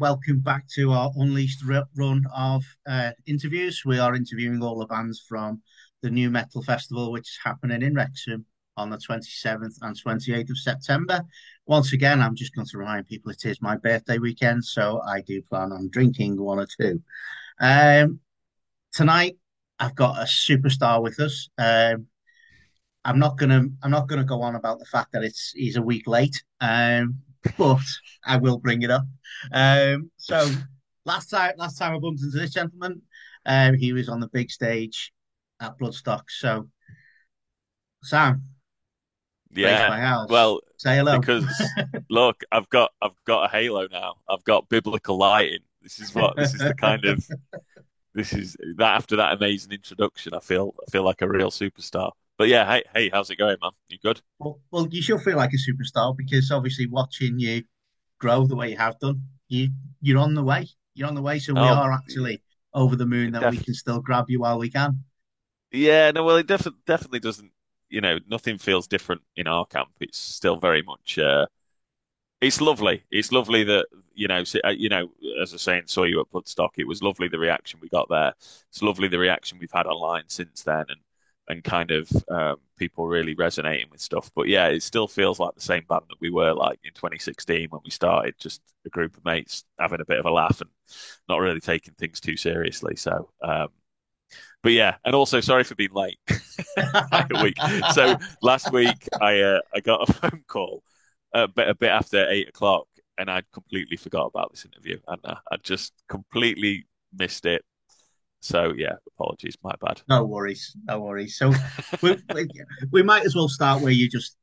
welcome back to our Unleashed run of interviews. We are interviewing all the bands from the New Metal Festival, which is happening in Wrexham on the 27th and 28th of September. Once again, I'm just going to remind people it is my birthday weekend, so I do plan on drinking one or two. Um, Tonight, I've got a superstar with us. I'm not gonna go on about the fact that he's a week late. But I will bring it up. So last time I bumped into this gentleman, he was on the big stage at Bloodstock. So Sam, Grace Yeah. my house, Well, say hello. because look, I've got a halo now. I've got biblical lighting. This is the kind of this is that after that amazing introduction, I feel like a real superstar. But yeah, hey, how's it going, man? You good? Well, you should feel like a superstar because obviously watching you grow the way you have done, you're on the way. You're on the way. So we Oh, are actually over the moon it that we def can still grab you while we can. yeah, no, well, it definitely doesn't. Nothing feels different in our camp. It's still very much. It's lovely. It's lovely that as I was saying, saw you at Bloodstock. It was lovely the reaction we got there. It's lovely the reaction we've had online since then, and kind of people really resonating with stuff. But yeah, it still feels like the same band that we were like in 2016 when we started, just a group of mates having a bit of a laugh and not really taking things too seriously. But yeah, and also sorry for being late by a week. So last week I got a phone call a bit after 8 o'clock, and I'd completely forgot about this interview, and I just completely missed it. So yeah, apologies, my bad. No worries, no worries. So we might as well start where you just,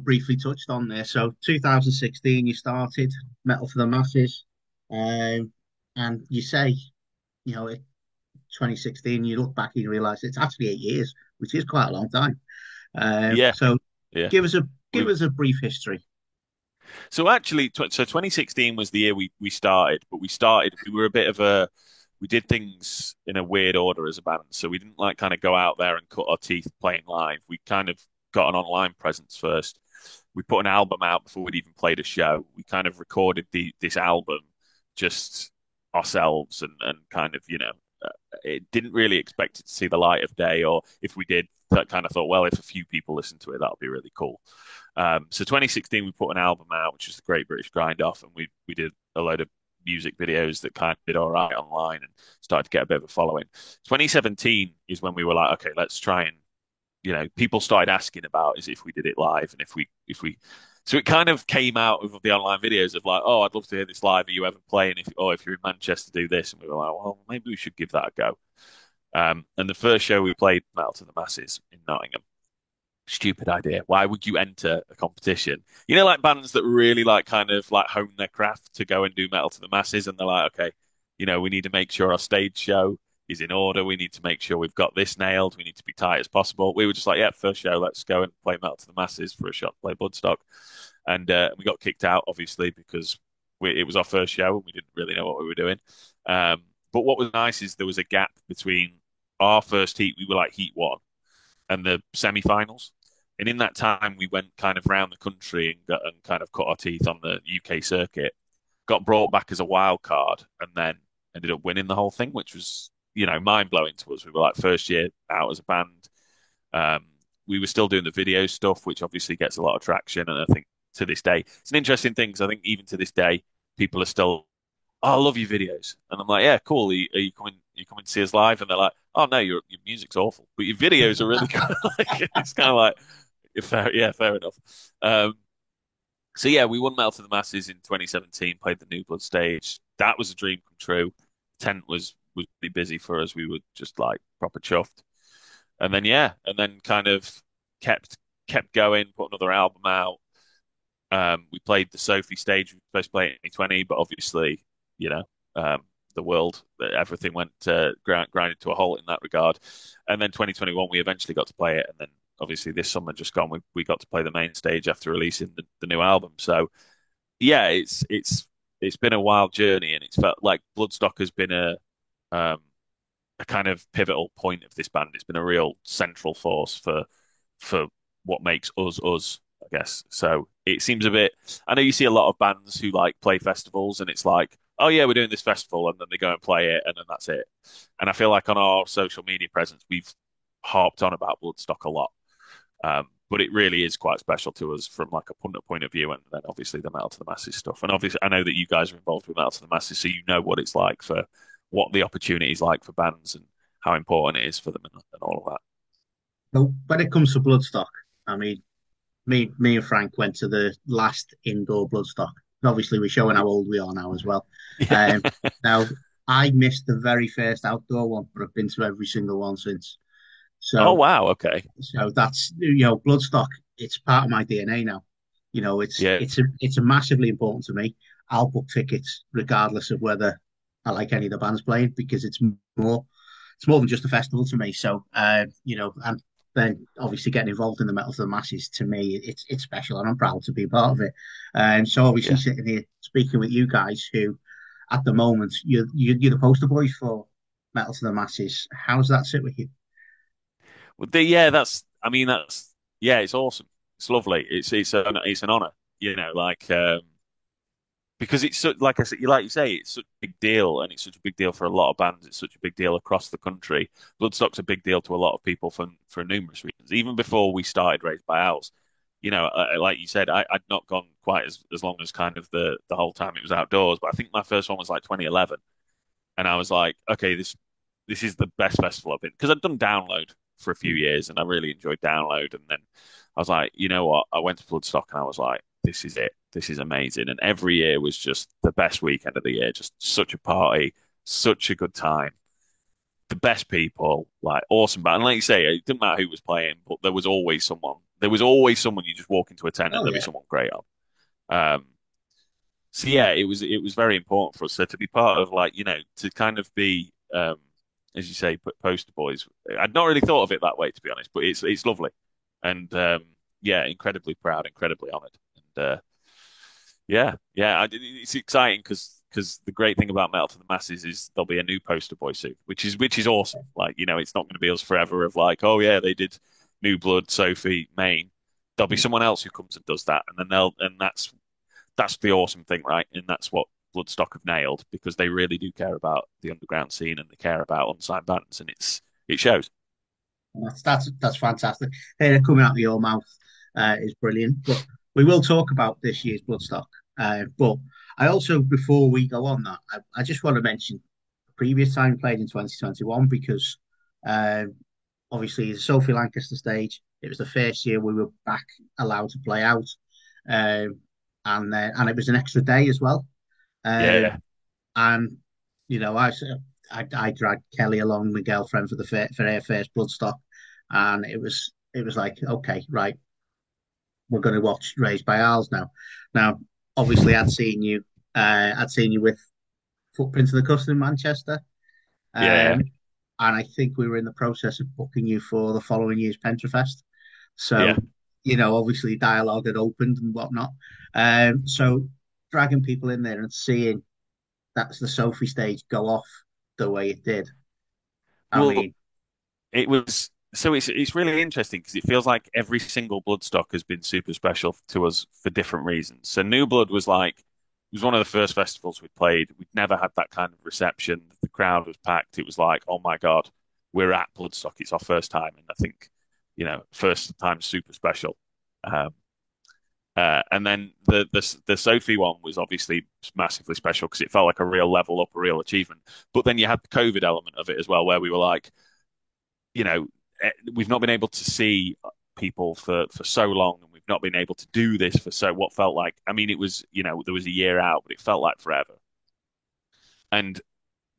briefly touched on there. So 2016, you started Metal for the Masses, and you say, 2016, you look back and you realize it's actually 8 years, which is quite a long time. Yeah, So yeah. give us a give We us a brief history. so actually, so 2016 was the year we started, but we were a bit of a we did things in a weird order as a band. So we didn't like kind of go out there and cut our teeth playing live. We kind of got an online presence first. We put an album out before we'd even played a show. We kind of recorded this album just ourselves and kind of, it didn't really expect it to see the light of day, or if we did, that kind of thought, well, if a few people listen to it, that'll be really cool. So 2016, we put an album out, which was the Great British Grind Off, and we did a load of music videos that kind of did all right online and started to get a bit of a following. 2017 is when we were like, okay, let's try and people started asking about is if we did it live and if we so it kind of came out of the online videos of like, oh, I'd love to hear this live. Are you ever playing? If you're in Manchester, do this. And we were like, well, maybe we should give that a go. And the first show we played, Metal to the Masses in Nottingham. Stupid idea. Why would you enter a competition? Like bands that really like kind of like hone their craft to go and do Metal to the Masses, and they're like, okay, we need to make sure our stage show is in order. We need to make sure we've got this nailed. We need to be tight as possible. We were just like, yeah, first show, let's go and play Metal to the Masses for a shot, play Bloodstock, and we got kicked out obviously because it was our first show and we didn't really know what we were doing. But what was nice is there was a gap between our first heat. We were like heat one and the semi-finals. And in that time, we went kind of round the country and kind of cut our teeth on the UK circuit. Got brought back as a wild card, and then ended up winning the whole thing, which was mind blowing to us. We were like first year out as a band. Um, we were still doing the video stuff, which obviously gets a lot of traction. And I think to this day, it's an interesting thing because I think even to this day, people are still, oh, I love your videos, and I'm like, yeah, cool. Are you coming? You coming to see us live? And they're like, oh no, your music's awful, but your videos are really good. Like, it's kind of like, yeah, fair enough. Um, so yeah, we won Metal to the Masses in 2017, played the New Blood stage. That was a dream come true. Tent was really busy for us. We were just like proper chuffed. And then yeah, and then kind of kept going, put another album out. We played the Sophie stage. We were supposed to play it in 2020, but obviously, you know, um, the world, everything went grinded to a halt in that regard. And then 2021, we eventually got to play it. And then obviously this summer just gone, we got to play the main stage after releasing the new album. So yeah, it's been a wild journey, and it's felt like Bloodstock has been um, a kind of pivotal point of this band. It's been a real central force for what makes us us, I guess. So it seems a bit. I know you see a lot of bands who like play festivals, and it's like, oh yeah, we're doing this festival, and then they go and play it, and then that's it. And I feel like on our social media presence, we've harped on about Bloodstock a lot. But it really is quite special to us from like a punter point of view, and then obviously the Metal to the Masses stuff. And obviously, I know that you guys are involved with Metal to the Masses, so you know what it's like for what the opportunity is like for bands and how important it is for them and all of that. So when it comes to Bloodstock, I mean, me and Frank went to the last indoor Bloodstock. And obviously, we're showing how old we are now as well. Um, Yeah. now, I missed the very first outdoor one, but I've been to every single one since. Oh So, wow. Okay. so that's Bloodstock. It's part of my DNA now. Yeah. It's a massively important to me. I'll book tickets regardless of whether I like any of the bands playing because more it's more than just a festival to me. So, and then obviously getting involved in the Metal to the Masses to me, it's special, and I'm proud to be part of it. And so, obviously, Yeah. sitting here speaking with you guys, who at the moment you're the poster boys for Metal to the Masses. How does that sit with you? Well, yeah. That's. I mean, that's. Yeah. It's awesome. It's lovely. It's an honor. Like because it's so, like I said, like you say, it's such a big deal, and it's such a big deal for a lot of bands. It's such a big deal across the country. Bloodstock's a big deal to a lot of people for numerous reasons. Even before we started Raised by Owls, like you said, I'd not gone quite as long as kind of the whole time it was outdoors. But I think my first one was like 2011, and I was like, okay, this is the best festival I've been because I'd done Download for a few years, and I really enjoyed Download, and then I was like, you know what? I went to Bloodstock, and I was like, this is it. This is amazing. And every year was just the best weekend of the year. Just such a party, such a good time. The best people, like awesome band. And like you say, it didn't matter who was playing, but there was always someone. There was always someone you just walk into a tent and Oh there'd be yeah. someone great on. Um, so yeah, it was very important for us. So to be part of like, to kind of be as you say, poster boys. I'd not really thought of it that way to be honest, but it's lovely. And yeah, incredibly proud, incredibly honoured. And yeah, yeah, it's exciting because the great thing about Metal to the Masses is there'll be a new poster boy soon, which is awesome. Like, it's not going to be us forever of like, oh yeah, they did New Blood, Sophie, Maine. There'll be someone else who comes and does that, and then that's the awesome thing, right? And that's what Bloodstock have nailed because they really do care about the underground scene and they care about unsigned bands, and it shows. That's fantastic. Hey, coming out of your mouth is brilliant. But we will talk about this year's Bloodstock. But I also, before we go on that, I just want to mention the previous time we played in 2021 because uh, obviously the Sophie Lancaster stage. It was the first year we were back allowed to play out, um, and it was an extra day as well. Um, Yeah, and I dragged Kelly along, my girlfriend, for her first Bloodstock, and it was like, okay, right, we're going to watch Raised by Owls now. Now, obviously, I'd seen you with Footprints of the Custom in Manchester, yeah, um, and I think we were in the process of booking you for the following year's Pentrafest. yeah. So, obviously, dialogue had opened and whatnot. So dragging people in there and seeing that's the Sophie stage go off the way it did. I Well, mean, it was so it's really interesting because it feels like every single Bloodstock has been super special to us for different reasons. So New Blood was like it was one of the first festivals we played. We'd never had that kind of reception. The crowd was packed. It was like, oh my God, we're at Bloodstock. It's our first time, and I think first time super special. Um, and then the Sophie one was obviously massively special because it felt like a real level up, a real achievement. But then you had the COVID element of it as well, where we were like, we've not been able to see people for so long, and we've not been able to do this for so what felt like. I mean, it was there was a year out, but it felt like forever, and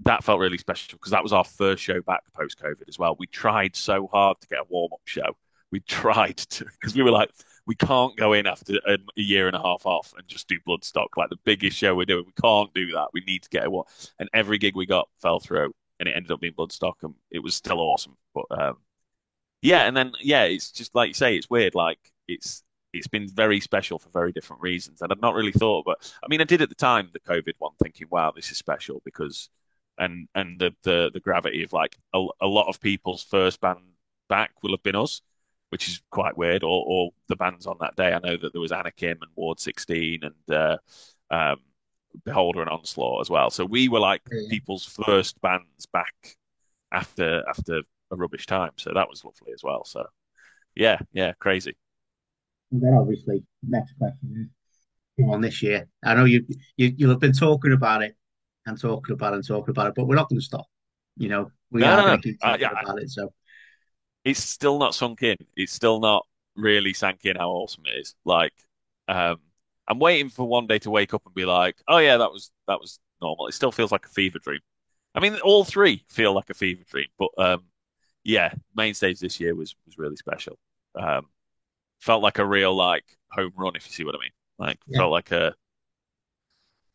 that felt really special because that was our first show back post COVID as well. We tried so hard to get a warm up show. We tried to because we were like, we can't go in after a year and a half off and just do Bloodstock like the biggest show we're doing. We can't do that. We need to get a what. And every gig we got fell through, and it ended up being Bloodstock, and it was still awesome. But yeah, and then yeah, it's just like you say, it's weird. Like it's been very special for very different reasons, and I've not really thought. But I mean, I did at the time the COVID one, thinking, wow, this is special because and the gravity of like a lot of people's first band back will have been us, which is quite weird. Or the bands on that day. I know that there was Anakim and Ward 16 and um, Beholder and Onslaught as well. So we were like Yeah. people's first bands back after a rubbish time. So that was lovely as well. So yeah, yeah, crazy. And then obviously, next question is on this year. I know you'll have been talking about it and talking about it and talking about it, but we're not going to stop. We No, are no, going no. to keep Yeah, talking about it. So it's still not sunk in. It's still not really sank in how awesome it is. Like, um, I'm waiting for one day to wake up and be like, oh yeah, that was normal. It still feels like a fever dream. I mean, all three feel like a fever dream, but yeah, main stage this year was really special. Um, Felt like a real like home run, if you see what I mean. Like, yeah, felt like a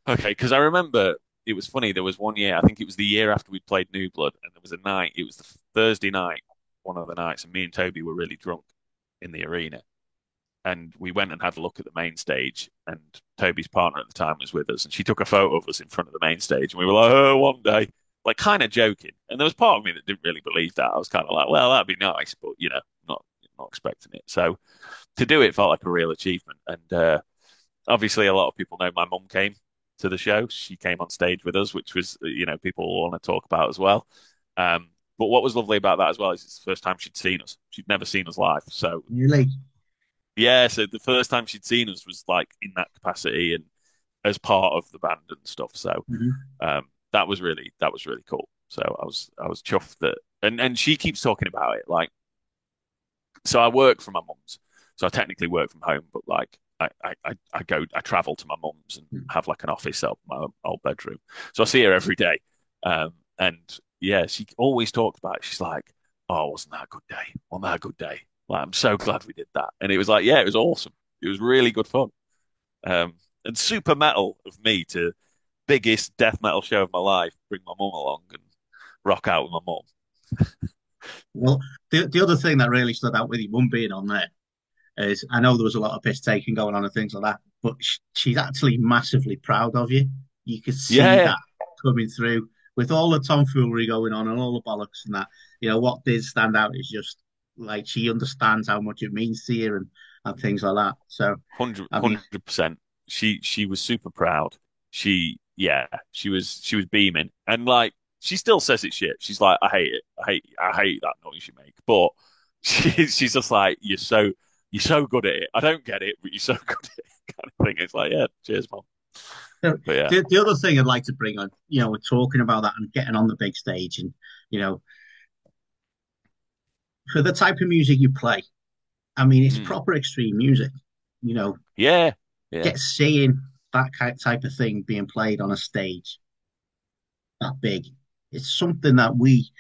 okay, because I remember it was funny. There was one year, I think it was the year after we played New Blood, and there was a night. It was the Thursday night, one of the nights, and me and Toby were really drunk in the arena, and we went and had a look at the main stage. And Toby's partner at the time was with us, and she took a photo of us in front of the main stage, and we were like, "Oh, one day," like kind of joking. And there was part of me that didn't really believe that. I was kind of like, "Well, that'd be nice," but not expecting it. So to do it felt like a real achievement, and obviously, a lot of people know my mum came to the show. She came on stage with us, which was, people want to talk about as well. But what was lovely about that as well is it's the first time she'd seen us. She'd never seen us live. So, really. yeah, so the first time she'd seen us was like in that capacity and as part of the band and stuff. So, Hmm. that was really cool. So I was chuffed that, and she keeps talking about it. Like, so I work from my mum's, so I technically work from home, but like I travel to my mum's and have like an office up in my old bedroom. So I see her every day. And yeah, she always talks about it. She's like, "Oh, wasn't that a good day? Wasn't that a good day? Like, I'm so glad we did that." And it was like, yeah, it was awesome. It was really good fun. Um, and super metal of me to biggest death metal show of my life, bring my mum along and rock out with my mum. Well, the other thing that really stood out with your mum being on there is I know there was a lot of piss taking going on and things like that, but she's actually massively proud of you. You could Yeah, see yeah. that coming through with all the tomfoolery going on and all the bollocks and that. What did stand out is just like she understands how much it means to you and things like that. So, Hundred I mean, hundred percent. She was super proud. She was beaming. And like she still says it shit. She's like, I hate it. I hate that noise you make. But she's just like, you're so good at it. I don't get it, but you're so good at it kind of thing. It's like, yeah, cheers, mom. the, But yeah. the other thing I'd like to bring on, we're talking about that and getting on the big stage and, you know, for the type of music you play, I mean, it's Mm. proper extreme music. You know, Yeah. Yeah. get seeing that type of thing being played on a stage that big. It's something that me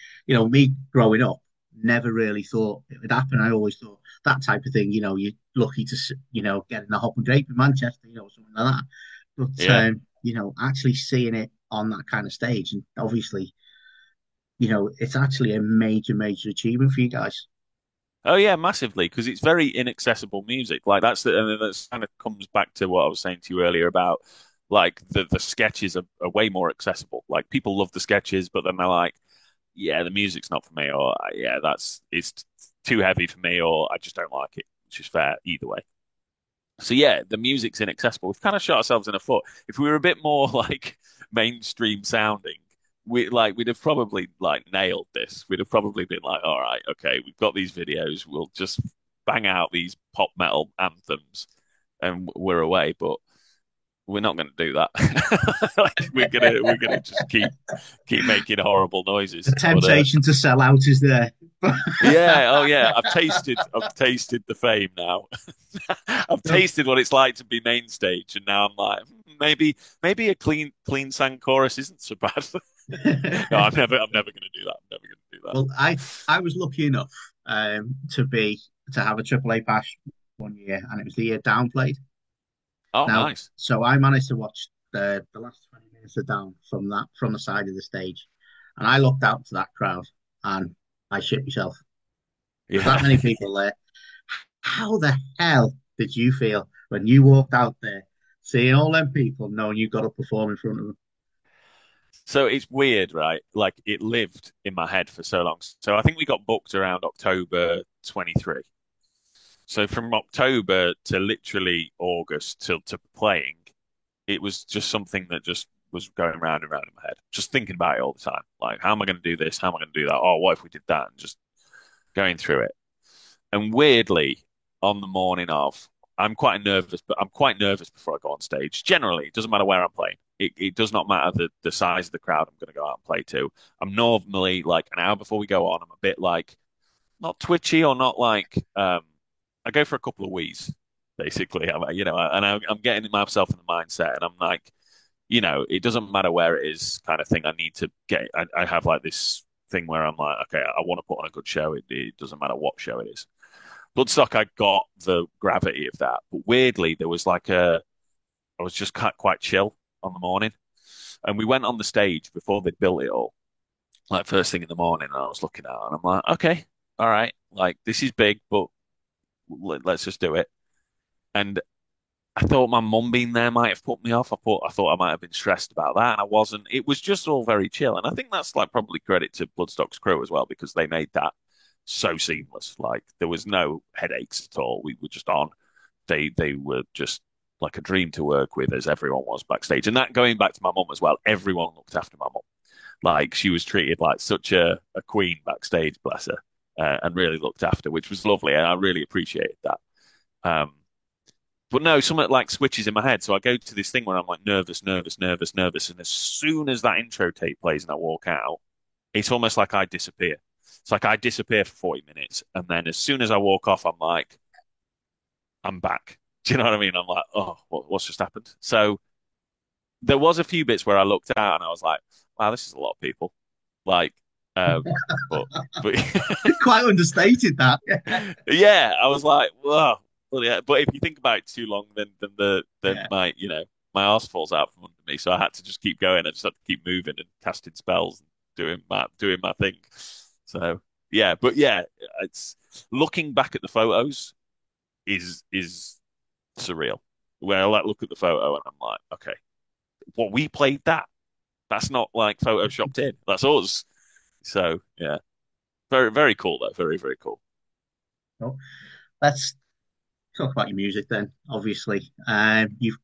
growing up, never really thought it would happen. I always thought that type of thing, you're lucky to, get in the Hop and Drape in Manchester, something like that. But, Yeah. actually seeing it on that kind of stage, and obviously, it's actually a major, major achievement for you guys. Oh yeah, massively, because it's very inaccessible music. Like and then that's kind of comes back to what I was saying to you earlier about like the sketches are way more accessible. Like people love the sketches, but then they're like, yeah, the music's not for me, or yeah, it's too heavy for me, or I just don't like it, which is fair either way. So yeah, the music's inaccessible. We've kind of shot ourselves in the foot. If we were a bit more like mainstream sounding, we'd have probably like nailed this. We'd have probably been like, all right, okay, we've got these videos. We'll just bang out these pop metal anthems and we're away. But we're not going to do that. Like, we're gonna just keep making horrible The noises. But temptation to sell out is there. yeah, oh yeah, I've tasted the fame now. I've tasted what it's like to be main stage, and now I'm like, maybe a clean sang chorus isn't so bad. No, I'm never going to do that. I'm never going to do that. Well, I was lucky enough to have a AAA pass one year, and it was the year Down played. Oh, Now, nice. so I managed to watch the last 20 minutes of Down from the side of the stage, and I looked out to that crowd, and I shit myself. There's that Yeah. many people there. How the hell did you feel when you walked out there, seeing all them people, knowing you got to perform in front of them? So it's weird, right? Like it lived in my head for so long. So I think we got booked around October 23. So from October to literally August till to playing, it was just something that just was going round and round in my head, just thinking about it all the time. Like, how am I going to do this? How am I going to do that? Oh, what if we did that? And just going through it. And weirdly, on the morning of, I'm quite nervous, but I'm quite nervous before I go on stage. Generally, it doesn't matter where I'm playing. It does not matter the size of the crowd I'm going to go out and play to. I'm normally like an hour before we go on. I'm a bit like not twitchy or not like I go for a couple of wheeze basically. I'm getting myself in the mindset, and I'm like, it doesn't matter where it is, kind of thing. I need to get. I have like this thing where I'm like, okay, I want to put on a good show. It doesn't matter what show it is. Bloodstock, I got the gravity of that, but weirdly, there was like I was just quite chill on the morning, and we went on the stage before they'd built it all, like first thing in the morning, and I was looking at it, and I'm like, okay, all right, like this is big, but let's just do it. And I thought my mum being there might have put me off. I thought I might have been stressed about that, and I wasn't. It was just all very chill, and I think that's like probably credit to Bloodstock's crew as well because they made that so seamless. Like there was no headaches at all. We were just on. They were just like a dream to work with, as everyone was backstage. And that going back to my mum as well, everyone looked after my mum. Like she was treated like such a queen backstage, bless her, and really looked after, which was lovely, and I really appreciated that. Um, but no, something like switches in my head. So I go to this thing where I'm like nervous, nervous, nervous, nervous. And as soon as that intro tape plays and I walk out, it's almost like I disappear. It's like I disappear for 40 minutes. And then as soon as I walk off, I'm like, I'm back. Do you know what I mean? I'm like, oh, what's just happened? So there was a few bits where I looked out and I was like, wow, this is a lot of people. Like, um, but, but Quite understated that. yeah, I was like, whoa. Well, yeah, but if you think about it too long, then Yeah. my my arse falls out from under me. So I had to just keep going. I just had to keep moving and casting spells and doing my thing. So yeah, but yeah, it's looking back at the photos is surreal. Where I like look at the photo and I'm like, okay, what we played that. That's not like photoshopped in. That's us. So yeah, very very cool though. Very very cool. So let's talk about your music then. Obviously, you've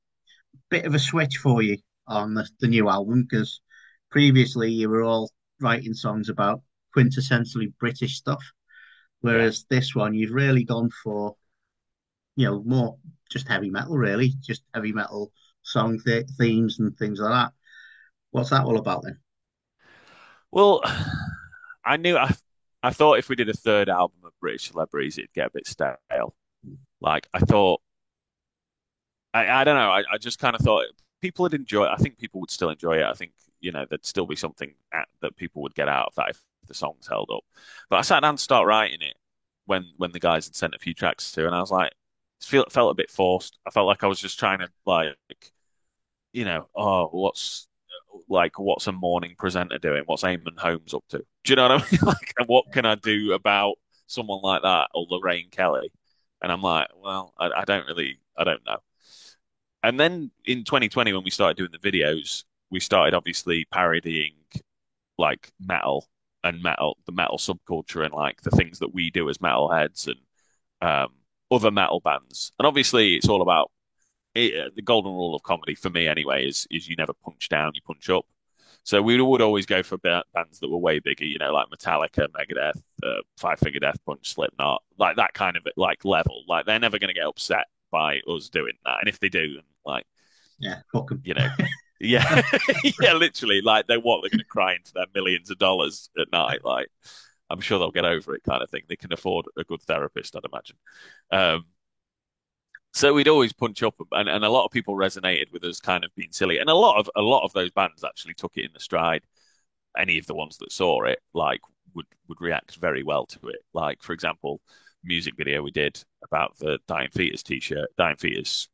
bit of a switch for you on the new album because previously you were all writing songs about quintessentially British stuff, Yeah. whereas this one you've really gone for, more just heavy metal, really, just heavy metal song themes and things like that. What's that all about then? Well, I knew I thought if we did a third album of British celebrities, it'd get a bit stale. Like I thought, I don't know. I just kind of thought people would enjoy it. I think people would still enjoy it. I think there'd still be something that people would get out of that if the songs held up. But I sat down to start writing it when the guys had sent a few tracks to, and I was like, felt a bit forced. I felt like I was just trying to like, oh, what's a morning presenter doing? What's Eamon Holmes up to? Do you know what I mean? Like, and what can I do about someone like that or Lorraine Kelly? And I'm like, well, I don't know. And then in 2020, when we started doing the videos, we started obviously parodying like metal the metal subculture and like the things that we do as metalheads and other metal bands. And obviously, it's all about the golden rule of comedy for me anyway is you never punch down, you punch up. So we would always go for bands that were way bigger, like Metallica, Megadeth, Five Finger Death Punch, Slipknot, like that kind of like level. Like they're never going to get upset by us doing that, and if they do, then like Yeah, fuck 'em. you know, yeah, yeah, literally, like they're going to cry into their millions of dollars at night. Like I'm sure they'll get over it, kind of thing. They can afford a good therapist, I'd imagine. Um, so we'd always punch up, and a lot of people resonated with us kind of being silly, and a lot of those bands actually took it in the stride. Any of the ones that saw it, like, would react very well to it. Like, for example, music video we did about the Dying Fetus t-shirt. Dying Fetus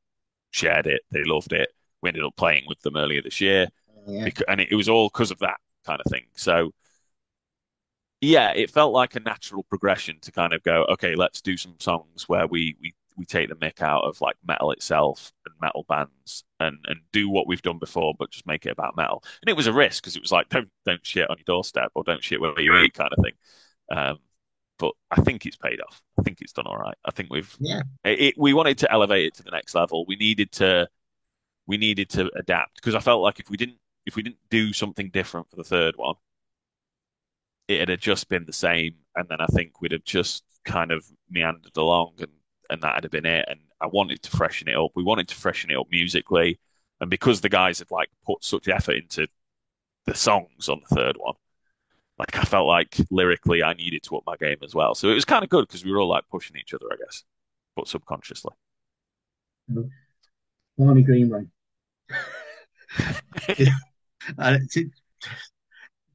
shared it; they loved it. We ended up playing with them earlier this year, Yeah, and it was all because of that kind of thing. So yeah, it felt like a natural progression to kind of go, okay, let's do some songs where we take the mick out of like metal itself and metal bands and do what we've done before, but just make it about metal. And it was a risk because it was like don't shit on your doorstep or don't shit where you eat kind of thing. Um, but I think it's paid off. I think it's done all right. I think yeah, we wanted to elevate it to the next level. We needed to we needed to adapt because I felt like if we didn't do something different for the third one, it had just been the same, and then I think we'd have just kind of meandered along, and that had been it. And I wanted to freshen it up. We wanted to freshen it up musically, and because the guys had like put such effort into the songs on the third one, like I felt like lyrically I needed to up my game as well. So it was kind of good because we were all like pushing each other, I guess, but subconsciously. Barney Greenway. Yeah.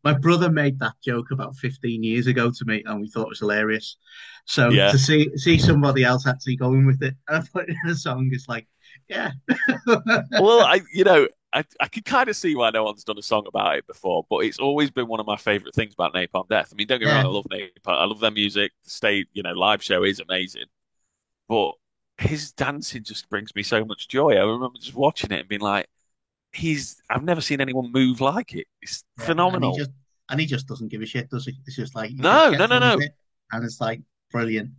My brother made that joke about 15 years ago to me, and we thought it was hilarious. So Yeah. to see somebody else actually going with it and put it in a song is like, yeah. Well, I could kind of see why no one's done a song about it before, but it's always been one of my favorite things about Napalm Death. I mean, don't get me wrong, Yeah. I love Napalm. I love their music. The state, live show is amazing, but his dancing just brings me so much joy. I remember just watching it and being like, I've never seen anyone move like it. It's Yeah. And he phenomenal. just doesn't give a shit, does he? It's just like he just No, no, gets no, on with no. it, and it's like brilliant.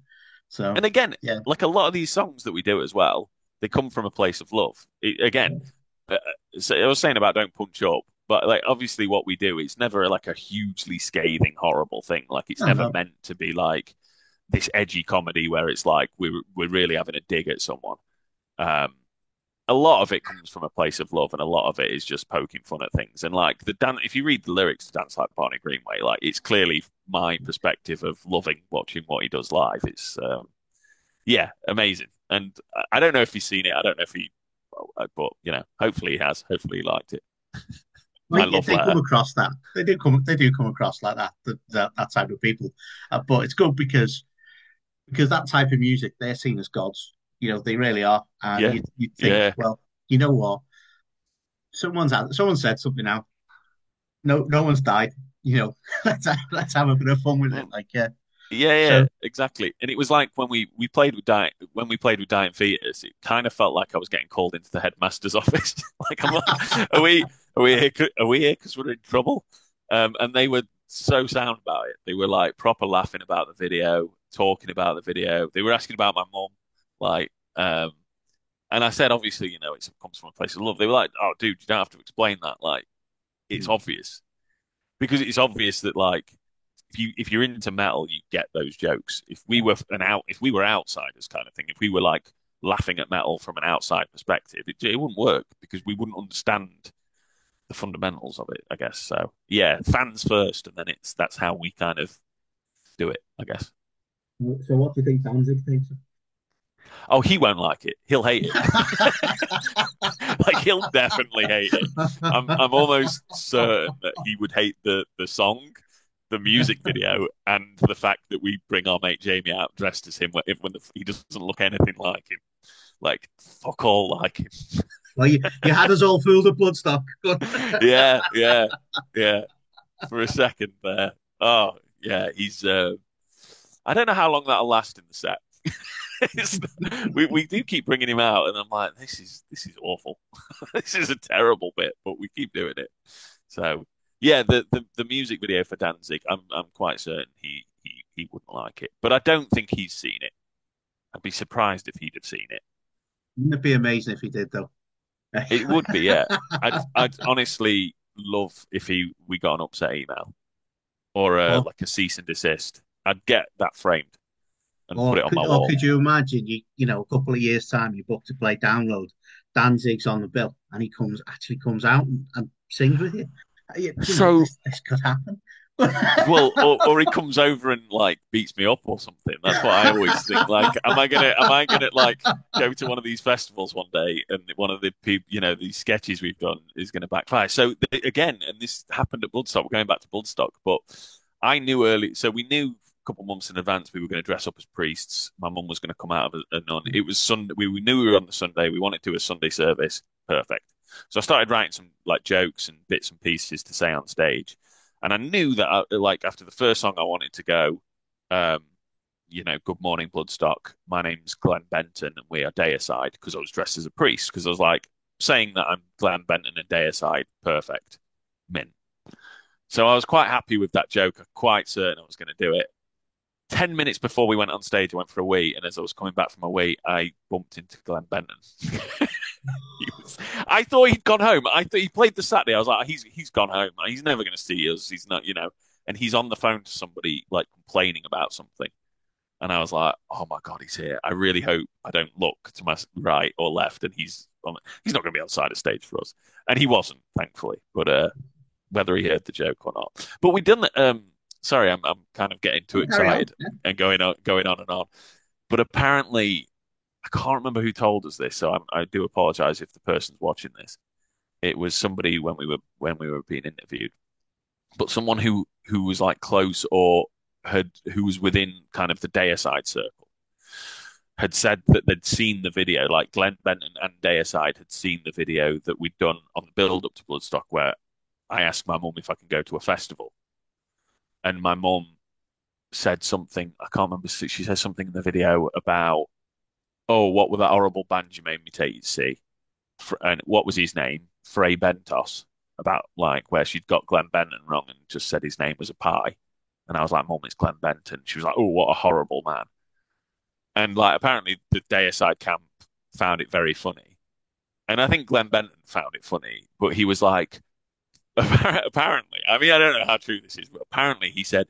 So And again, yeah. like a lot of these songs that we do as well, they come from a place of love. Again, uh, so I was saying about don't punch up, but like obviously what we do is never like a hugely scathing, horrible thing. Like it's No, never no. meant to be like this edgy comedy where it's like we're really having a dig at someone. Um, a lot of it comes from a place of love, and a lot of it is just poking fun at things. And like if you read the lyrics to Dance Like Barney Greenway, like it's clearly my perspective of loving watching what he does live. It's yeah, amazing. And I don't know if he's seen it. I don't know if but hopefully he has. Hopefully he liked it. My Like love they come letter. across that they do come across like that type of people, but it's good because that type of music they're seen as gods. They really are, and Yeah, you'd think, yeah, well, you know what? Someone said something now. No one's died. Let's have a bit of fun with it. well, Like, yeah. yeah, yeah, So exactly. And it was like when we played with Dying Fetus, it kind of felt like I was getting called into the headmaster's office. Like, I'm like, are we here because we're in trouble? And they were so sound about it. They were like proper laughing about the video, talking about the video. They were asking about my mum, like, and I said, obviously, it comes from a place of love. They were like, "Oh, dude, you don't have to explain that. Like, it's obvious because it's obvious that like if you're into metal, you get those jokes. If we were outsiders, kind of thing, if we were like laughing at metal from an outside perspective, it wouldn't work because we wouldn't understand the fundamentals of it. I guess so. Yeah, fans first, and then that's how we kind of do it. I guess. what do you think Danzig thinks? Oh, he won't like it. He'll hate it. Like he'll definitely hate it. I'm almost certain that he would hate the song, the music video, and the fact that we bring our mate Jamie out dressed as him he doesn't look anything like him. Like fuck all like him. Well, you had us all fooled at Bloodstock. Yeah, yeah, yeah. For a second there. Oh, yeah. He's. I don't know how long that'll last in the set. It's, we do keep bringing him out, and I'm like, this is awful. This is a terrible bit, but we keep doing it. So yeah, the music video for Danzig, I'm quite certain he wouldn't like it, but I don't think he's seen it. I'd be surprised if he'd have seen it. Wouldn't it be amazing if he did, though? It would be, yeah. I'd honestly love if we got an upset email or or like a cease and desist. I'd get that framed and put or it on could my wall. could you imagine a couple of years time you book to play Download, Danzig's on the bill and he comes out and sings with you. So This could happen. well, or he comes over and like beats me up or something. That's what I always think. Like, am I gonna like go to one of these festivals one day and one of the people, these sketches we've done is going to backfire? So again, and this happened at Bloodstock. We're going back to Bloodstock, but I knew early, so we knew a couple of months in advance we were going to dress up as priests. My mum was going to come out of a nun. It was Sunday. We knew we were on the Sunday. We wanted to do a Sunday service. Perfect. So I started writing some like jokes and bits and pieces to say on stage. And I knew that, like, after the first song, I wanted to go, um, Good Morning Bloodstock. My name's Glenn Benton, and we are Deicide, because I was dressed as a priest. Because I was like, saying that I'm Glenn Benton and Deicide, perfect, mint. So I was quite happy with that joke. I'm quite certain I was going to do it. 10 minutes before we went on stage, I went for a wee, and as I was coming back from a wee, I bumped into Glenn Benton. I thought he'd gone home. I thought he played the Saturday. I was like, he's gone home. He's never going to see us. He's not, And he's on the phone to somebody like complaining about something. And I was like, oh my God, he's here. I really hope I don't look to my right or left and he's not going to be outside the stage for us. And he wasn't, thankfully. But whether he heard the joke or not. But we done. Sorry, I'm kind of getting too Carry on. excited and going on and on. But apparently, I can't remember who told us this, so I do apologize if the person's watching this. It was somebody when we were being interviewed, but someone who was like close or had who was within kind of the Deicide circle had said that they'd seen the video, like Glenn Benton and Deicide had seen the video that we'd done on the build up to Bloodstock, where I asked my mum if I can go to a festival, and my mum said something. I can't remember. She said something in the video about, "Oh, what were that horrible band you made me take you to see?" And what was his name? Frey Bentos. About like where she'd got Glenn Benton wrong and just said his name was a pie. And I was like, Mum, it's Glenn Benton. She was like, oh, what a horrible man. And like apparently the Deicide camp found it very funny. And I think Glenn Benton found it funny, but he was like, apparently, I mean, I don't know how true this is, but apparently he said,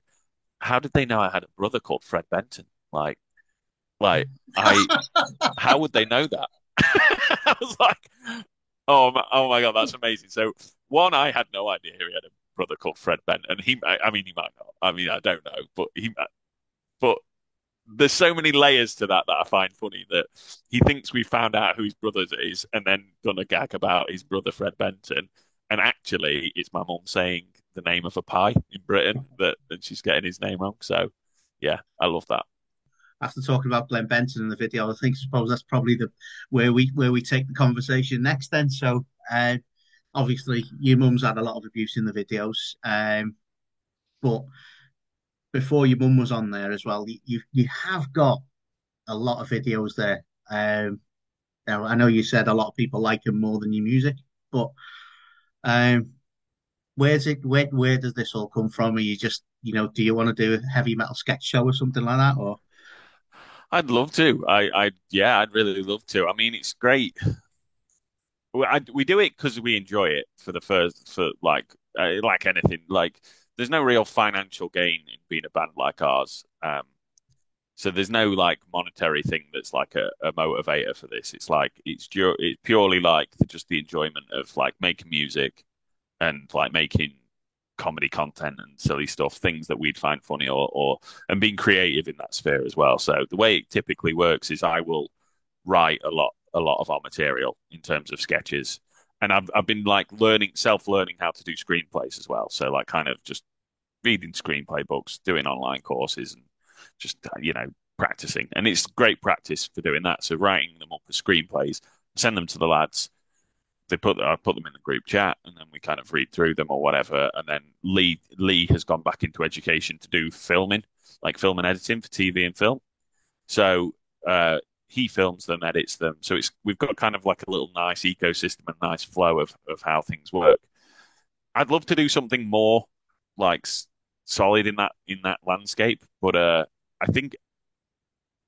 how did they know I had a brother called Fred Benton? Like I, how would they know that? I was like, oh my God, that's amazing. So one, I had no idea he had a brother called Fred Benton, and I mean, he might not. I mean, I don't know, but there's so many layers to that I find funny that he thinks we found out who his brother is and then done a gag about his brother Fred Benton. And actually, it's my mum saying the name of a pie in Britain that she's getting his name wrong. So, yeah, I love that. After talking about Glenn Benton in the video, suppose that's probably the where we take the conversation next. Then, so obviously, your mum's had a lot of abuse in the videos, but before your mum was on there as well, you have got a lot of videos there. Now, I know you said a lot of people like them more than your music, but um, where does this all come from? Are you just do you want to do a heavy metal sketch show or something like that, or I'd love to. Yeah, I'd really love to. I mean, it's great. We do it because we enjoy it for like anything. Like, there's no real financial gain in being a band like ours. So there's no like monetary thing that's like a motivator for this. It's like it's purely like just the enjoyment of like making music and like making comedy content and silly stuff, things that we'd find funny or and being creative in that sphere as well. So the way it typically works is I will write a lot of our material in terms of sketches. And I've been like self-learning how to do screenplays as well. So like kind of just reading screenplay books, doing online courses and just practicing. And it's great practice for doing that. So writing them up as screenplays, send them to the lads. I put them in the group chat, and then we kind of read through them or whatever. And then Lee has gone back into education to do filming, like film and editing for TV and film. So he films them, edits them. So we've got kind of like a little nice ecosystem and nice flow of how things work. I'd love to do something more like solid in that landscape, but I think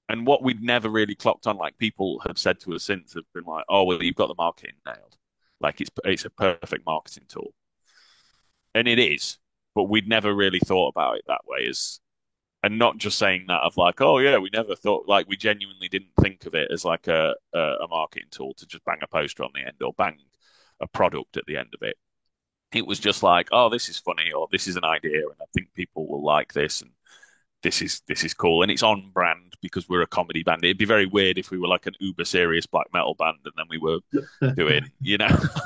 and what we'd never really clocked on, like people have said to us since, have been like, "Oh, well, you've got the marketing nailed. Like it's a perfect marketing tool," and it is. But we'd never really thought about it that way and not just saying that of like, "Oh yeah, we never thought." Like we genuinely didn't think of it as like a marketing tool to just bang a poster on the end or bang a product at the end of it. It was just like, "Oh, this is funny," or "This is an idea, and I think people will like this," and this is cool, and it's on brand because we're a comedy band. It'd be very weird if we were like an uber serious black metal band and then we were doing,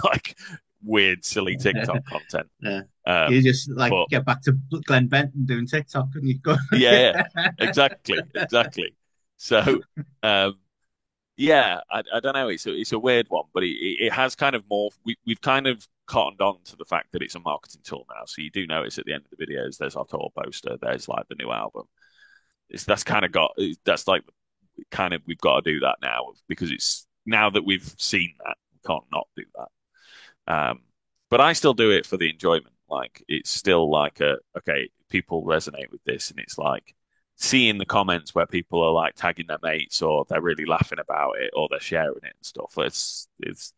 like weird, silly TikTok content. yeah, you Um, just like but get back to Glenn Benton doing TikTok and you go, yeah, exactly. So, um, yeah, I don't know. It's a weird one, but it has kind of more. We've kind of cottoned on to the fact that it's a marketing tool now. So you do notice at the end of the videos, there's our tour poster. There's like the new album. That's kind of that's like kind of we've got to do that now because it's now that we've seen that we can't not do that. But I still do it for the enjoyment. Like it's still like okay, people resonate with this, and it's like seeing the comments where people are like tagging their mates or they're really laughing about it or they're sharing it and stuff. It's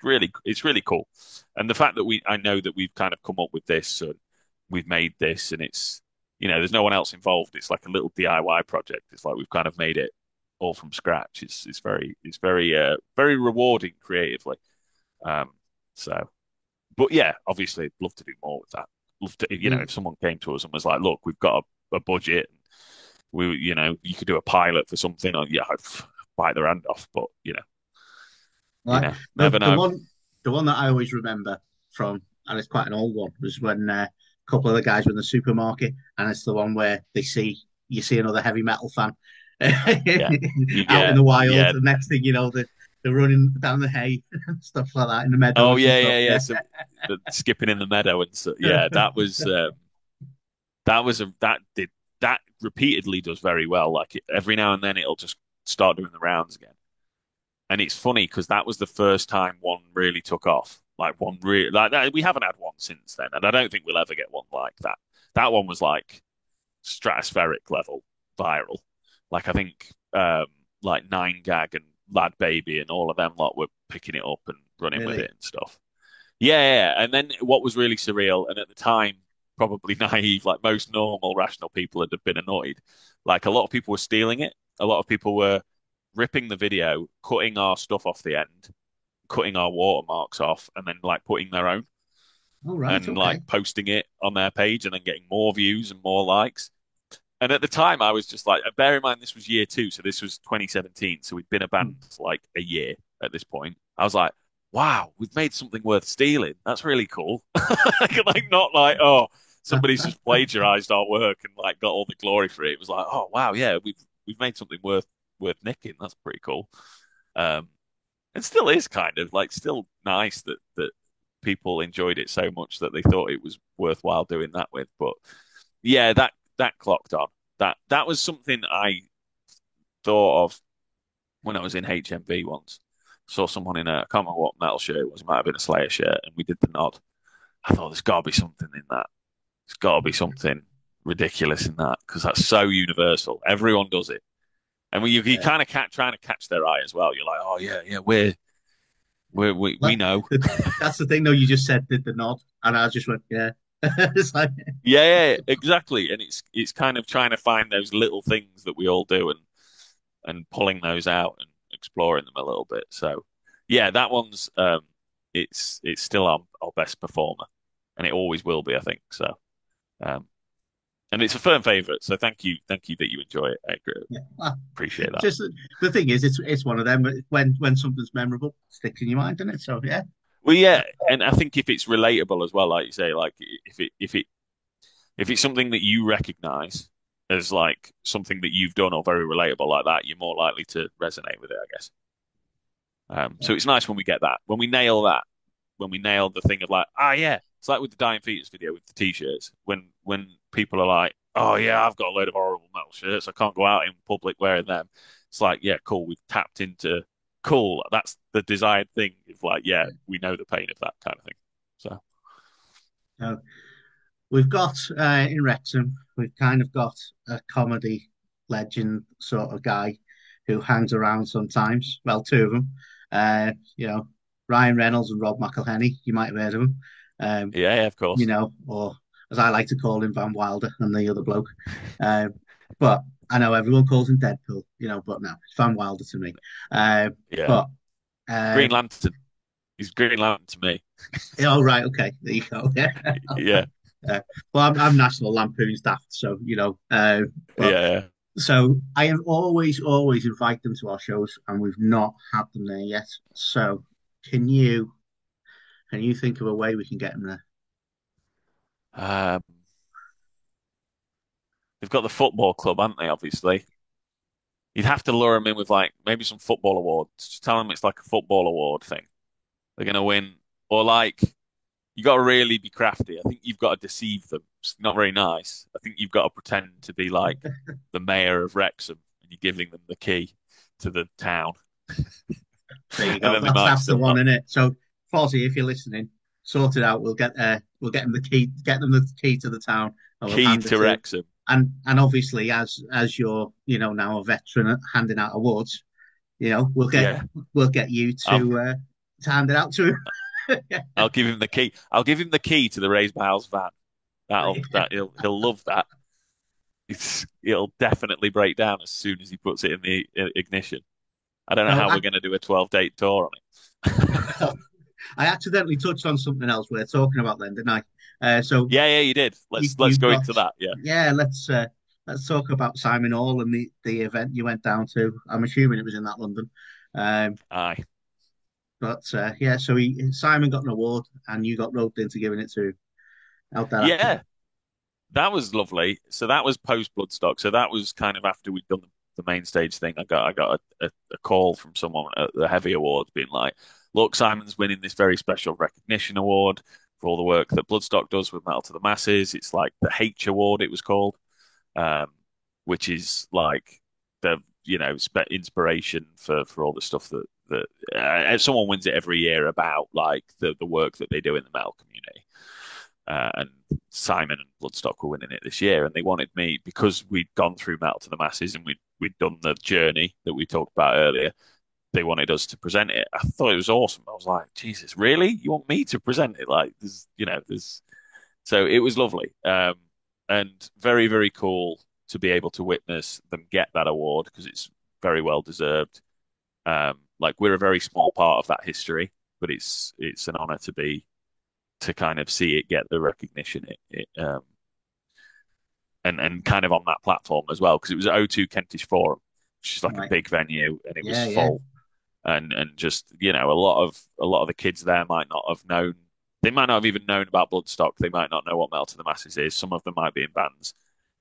really cool. And the fact that I know that we've kind of come up with this and we've made this and it's there's no one else involved. It's like a little DIY project. It's like we've kind of made it all from scratch. It's very rewarding creatively. Um so but yeah, obviously I'd love to do more with that. Love to Mm. if someone came to us and was like, look, we've got a budget, you could do a pilot for something, or yeah, I'd bite their hand off. But Right. never The know. one that I always remember from, and it's quite an old one, was when a couple of the guys were in the supermarket, and it's the one where you see another heavy metal fan Yeah, you out in get the wild. yeah. The next thing you know, they're running down the hay and stuff like that in the Oh meadows and yeah, stuff. yeah, yeah. Yeah. So the skipping in the meadow and so yeah, that repeatedly does very well. Like every now and then it'll just start doing the rounds again. And it's funny because that was the first time one really took off. Like one really like that. We haven't had one since then, and I don't think we'll ever get one like that. That one was like stratospheric level viral. Like I think like Nine Gag and Lad Baby and all of them lot were picking it up and running with Really? it and stuff. Yeah, yeah, yeah. And then what was really surreal, and at the time probably naive, like most normal rational people would have been annoyed. Like a lot of people were stealing it. A lot of people were ripping the video, cutting our stuff off the end, cutting our watermarks off, and then like putting their own All right. and Okay. like posting it on their page and then getting more views and more likes. And at the time, I was just like, bear in mind, this was year two, so this was 2017. So we'd been a band for like a year at this point. I was like, wow, we've made something worth stealing. That's really cool. Like, not like, oh, somebody's just plagiarized our work and like got all the glory for it. It was like, oh wow, yeah, we've made something worth nicking. That's pretty cool. Um, it still is kind of like still nice that people enjoyed it so much that they thought it was worthwhile doing that with. But yeah, that clocked on. That was something I thought of when I was in HMV once. Saw someone in I can't remember what metal shirt it was. It might have been a Slayer shirt, and we did the nod. I thought there's got to be something in that. There's got to be something ridiculous in that because that's so universal. Everyone does it, and you Yeah. kind of trying to catch their eye as well. You're like, oh yeah, yeah, we Well, know. that's the thing, though. You just said did the nod, and I just went, yeah. It's like, Yeah, yeah, exactly. And it's kind of trying to find those little things that we all do and pulling those out and exploring them a little bit. So yeah, that one's it's still our best performer, and it always will be, I think. So um, and it's a firm favorite. So thank you that you enjoy it. I agree. yeah. Well, Appreciate that. just the thing is, it's one of them. When something's memorable, it sticks in your mind, doesn't it? So yeah. Well, yeah, and I think if it's relatable as well, like you say, like if it's something that you recognize as like something that you've done or very relatable like that, you're more likely to resonate with it, I guess. So it's nice when we get that. When we nail that, when we nail the thing of like, ah, yeah, it's like with the Dying Fetus video with the t-shirts. When people are like, oh yeah, I've got a load of horrible metal shirts, I can't go out in public wearing them. It's like, yeah, cool. We've tapped into cool. That's the desired thing. It's like, yeah, we know the pain of that kind of thing. So So we've got in Wrexham, we've kind of got a comedy legend sort of guy who hangs around sometimes. Well, two of them. Ryan Reynolds and Rob McElhenney. You might have heard of them. Um, yeah, yeah, of course. or as I like to call him, Van Wilder and the other bloke. Um, but I know everyone calls him Deadpool, but no, it's Van Wilder to me. Yeah. But uh, Green Lantern. He's Green Lantern to me. oh right, okay, there you go. Yeah. Yeah. Well, I'm National Lampoon's daft, so but Yeah. so I have always invite them to our shows, and we've not had them there yet. So can you can you think of a way we can get them there? Um, they've got the football club, haven't they? Obviously, you'd have to lure them in with like maybe some football awards. Just tell them it's like a football award thing. They're gonna win, or like you got to really be crafty. I think you've got to deceive them. It's not very nice. I think you've got to pretend to be like the mayor of Wrexham, and you're giving them the key to the town, There you and go. then they might That's the still one not. in it. So Fozzie, if you're listening, sort it out. We'll get them the key. Get them the key to the town, and we'll Key hand it to to Wrexham. and obviously as you're now a veteran handing out awards, we'll get Yeah, we'll get you I'll to hand it out to him. I'll give him the key. I'll give him the key to the Raise My House van. He'll love that. It'll definitely break down as soon as he puts it in the ignition. I don't know So how we're going to do a 12-date tour on it. I accidentally touched on something else we're talking about then, didn't I? So Yeah, yeah, you did. Let's you've go got into that. Yeah. yeah. Let's talk about Simon Hall and the event you went down to. I'm assuming it was in that London. Um, Aye. but yeah, so Simon got an award and you got roped into giving it to. How'd that happen? Yeah, that was lovely. So that was post Bloodstock. So that was kind of after we'd done the main stage thing. I got a call from someone at the Heavy Awards being like, "Look, Simon's winning this very special recognition award for all the work that Bloodstock does with Metal to the Masses. It's like the H Award, it was called, um, which is like the inspiration for all the stuff that someone wins it every year about like the work that they do in the metal community." And Simon and Bloodstock were winning it this year, and they wanted me because we'd gone through Metal to the Masses and we'd done the journey that we talked about earlier. They wanted us to present it. I thought it was awesome. I was like, Jesus, really? You want me to present it? Like, there's. So it was lovely, and very, very cool to be able to witness them get that award because it's very well deserved. Like we're a very small part of that history, but it's an honor to kind of see it get the recognition and kind of on that platform as well because it was at O2 Kentish Forum, which is like a Right. big venue and it was Yeah, yeah. full and just a lot of the kids there might not have known. They might not have even known about Bloodstock. They might not know what Melt to the Masses is. Some of them might be in bands.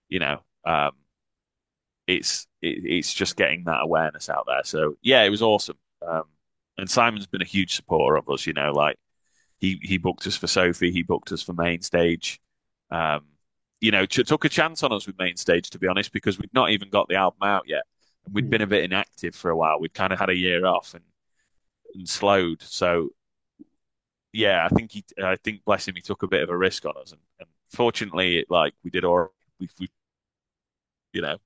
You know, it's just getting that awareness out there. So yeah, it was awesome. And Simon's been a huge supporter of us. Like he booked us for Sophie. He booked us for main stage. Um, took a chance on us with main stage, to be honest, because we'd not even got the album out yet. And we'd Hmm. been a bit inactive for a while. We'd kind of had a year off and slowed. So yeah, I think bless him, he took a bit of a risk on us. And fortunately, like we did all, we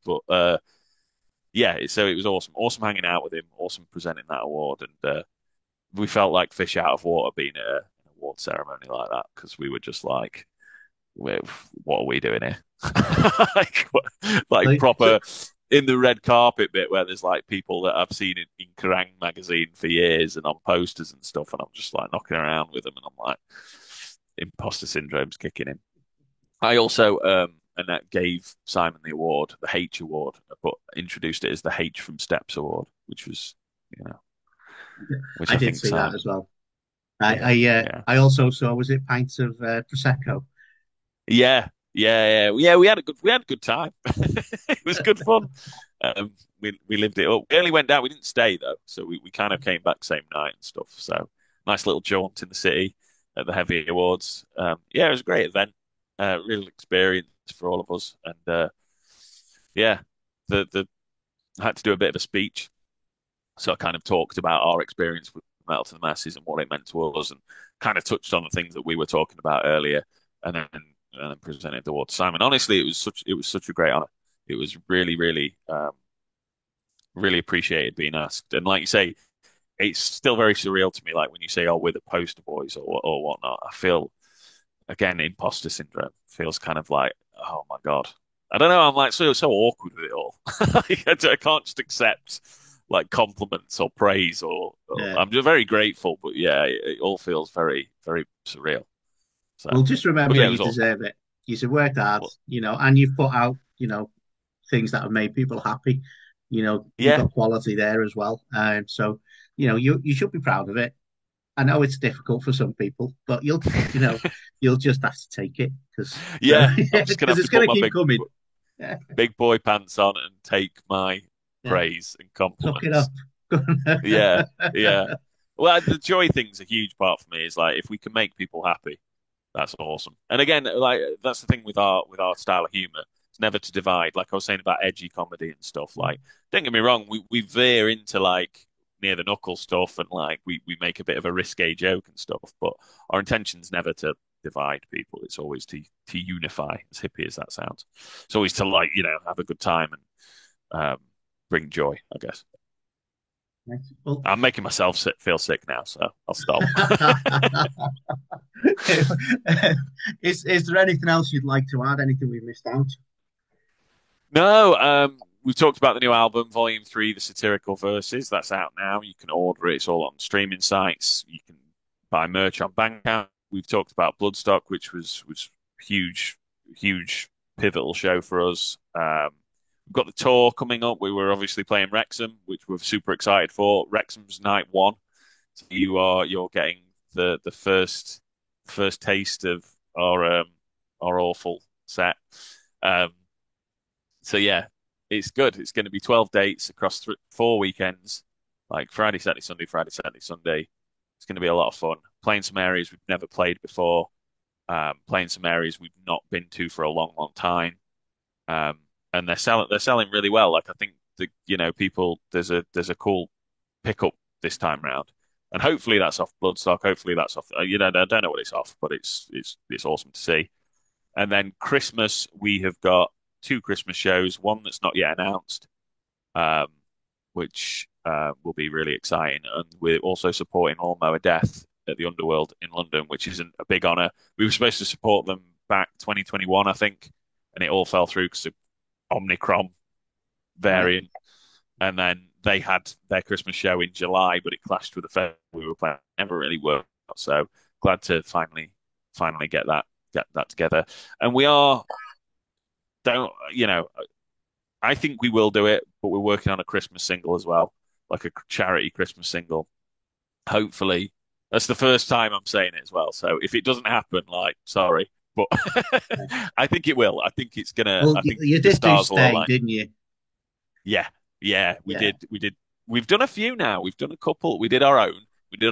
but yeah, so it was awesome. Awesome hanging out with him. Awesome presenting that award. And we felt like fish out of water being at an award ceremony like that because we were just like, what are we doing here? like, So, like so proper in the red carpet bit where there's like people that I've seen in Kerrang magazine for years and on posters and stuff, and I'm just like knocking around with them, and I'm like, imposter syndrome's kicking in. I also and that gave Simon the award, the H award, but introduced it as the H from Steps award, which was, you know, which I I did think see that Simon, as well. yeah, yeah. I also saw, was it pints of prosecco? Yeah, yeah, yeah, yeah. We had a good time. It was good fun. We lived it up. We only went down. We didn't stay though, so we kind of came back same night and stuff. So nice little jaunt in the city at the Heavy Awards. Yeah, it was a great event. Real experience for all of us, and yeah, the I had to do a bit of a speech, so I kind of talked about our experience with Metal to the Masses and what it meant to us, and kind of touched on the things that we were talking about earlier, and then presented the award to Simon. Honestly, it was such a great honor. It was really, really, really appreciated being asked. And like you say, it's still very surreal to me. Like when you say, "Oh, we're the poster boys" or whatnot. I feel again imposter syndrome. Feels kind of like, oh my God. I don't know. I'm like so awkward with it all. I can't just accept like compliments or praise or Yeah. I'm just very grateful, but yeah, it all feels very, very surreal. So, Well, just but remember yeah, it you was awesome. deserve it. You've worked hard, Well, and you've put out, things that have made people happy. You've yeah, got quality there as well. So, you should be proud of it. I know it's difficult for some people, but you know, you'll just have to take it because yeah. I'm just gonna because have it's to put going to my keep coming. Yeah, big boy pants on and take my yeah. praise and Suck it compliments. up. Yeah, yeah. Well, the joy thing's a huge part for me. Is like if we can make people happy, that's awesome. And again, like that's the thing with our style of humor. It's never to divide. Like I was saying about edgy comedy and stuff. Like, don't get me wrong, we veer into like near the knuckle stuff and like we make a bit of a risque joke and stuff. But our intention's never to divide people. It's always to unify, as hippie as that sounds. It's always to, like, have a good time and bring joy, I guess. Well, I'm making myself feel sick now, so I'll stop. is there anything else you'd like to add? Anything we've missed out? No, we've talked about the new album, Volume 3, The Satirical Verses. That's out now. You can order it. It's all on streaming sites. You can buy merch on Bandcamp. We've talked about Bloodstock, which was huge, pivotal show for us. We've got the tour coming up. We were obviously playing Wrexham, which we're super excited for. Wrexham's night 1. So you're getting the first taste of our awful set. So yeah, it's good. It's going to be 12 dates across 4 weekends, like Friday, Saturday, Sunday, Friday, Saturday, Sunday. It's going to be a lot of fun. Playing some areas we've never played before. Playing some areas we've not been to for a long, long time. And they're selling really well. Like, I think people, there's a cool pickup this time round, and hopefully that's off Bloodstock. Hopefully that's off. I don't know what it's off, but it's awesome to see. And then Christmas, we have got 2 Christmas shows. One that's not yet announced, which will be really exciting. And we're also supporting All Death at the Underworld in London, which isn't a big honour. We were supposed to support them back 2021, I think, and it all fell through because of Omicron variant. And then they had their Christmas show in July, but it clashed with the festival we were playing. Never really worked out. So glad to finally get that together. And I think we will do it, but we're working on a Christmas single as well, like a charity Christmas single. Hopefully, that's the first time I'm saying it as well. So if it doesn't happen, like, sorry, but I think it will. I think it's gonna. Well, I think you the did do stars will Stay, align. didn't you? Yeah, we did. We've done a few now. We've done a couple. We did our own. We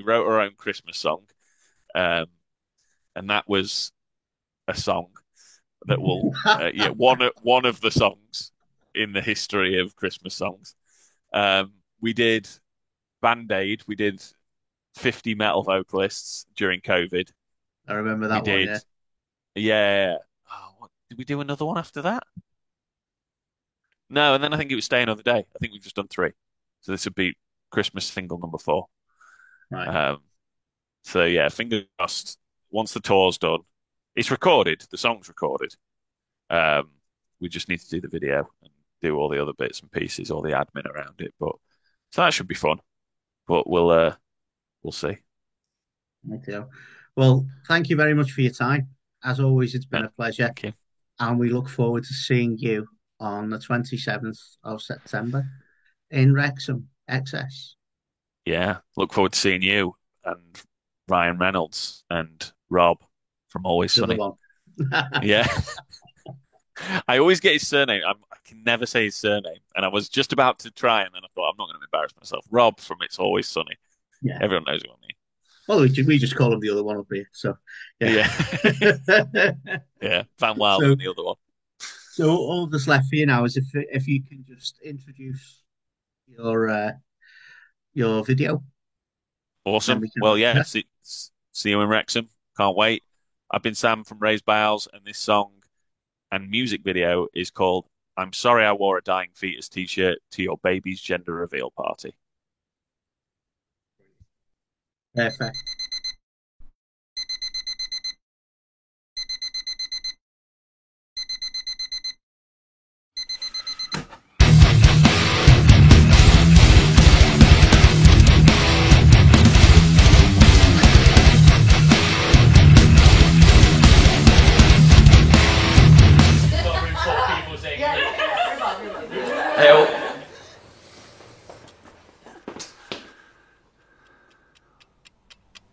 wrote our own Christmas song, and that was a song that will, one of the songs in the history of Christmas songs. We did Band-Aid. We did 50 metal vocalists during COVID. I remember that one. Yeah. Yeah. Oh, did we do another one after that? No, and then I think it was Stay Another Day. I think we've just done 3. So this would be Christmas single number 4. Right. So yeah, fingers crossed. Once the tour's done, it's recorded. The song's recorded. We just need to do the video and do all the other bits and pieces, all the admin around it. But so that should be fun. But we'll see. Thank you. Well, thank you very much for your time. As always, it's been a pleasure. Thank you. And we look forward to seeing you on the 27th of September in Wrexham, XS. Yeah, look forward to seeing you and Ryan Reynolds and Rob from Always Sunny. Yeah. I always get his surname. I can never say his surname. And I was just about to try, and then I thought, I'm not going to embarrass myself. Rob from It's Always Sunny. Yeah. Everyone knows what I mean. Well, we just call him the other one up here. So, yeah. Yeah. Van Wilder, the other one. So all that's left for you now is if you can just introduce your video. Awesome. Well, yeah. See you in Wrexham. Can't wait. I've been Sam from Raised by Owls, and this song and music video is called I'm Sorry I Wore a Dying Fetus t-shirt to your baby's gender reveal party. Perfect.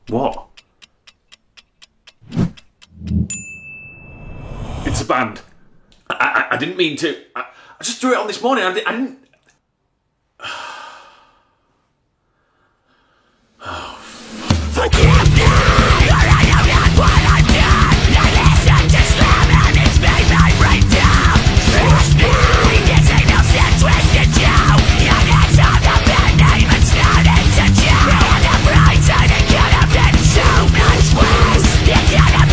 What? It's a band. I didn't mean to. I just threw it on this morning. I didn't. Forgive me! I am not what I've done. I listen to slam and it's made my brain down. Trust me, this ain't no sick twisted Joe. Your next on the bad name and started to Joe. And the bright side, it could have been so much worse. It could have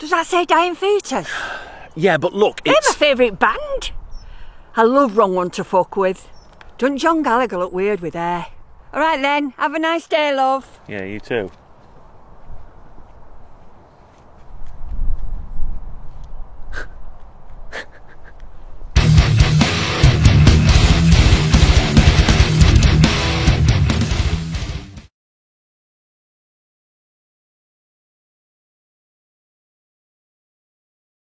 Does that say Dying Fetus? Yeah, but look, They're it's... my favourite band. I love Wrong One to Fuck With. Doesn't John Gallagher look weird with hair? All right then, have a nice day, love. Yeah, you too.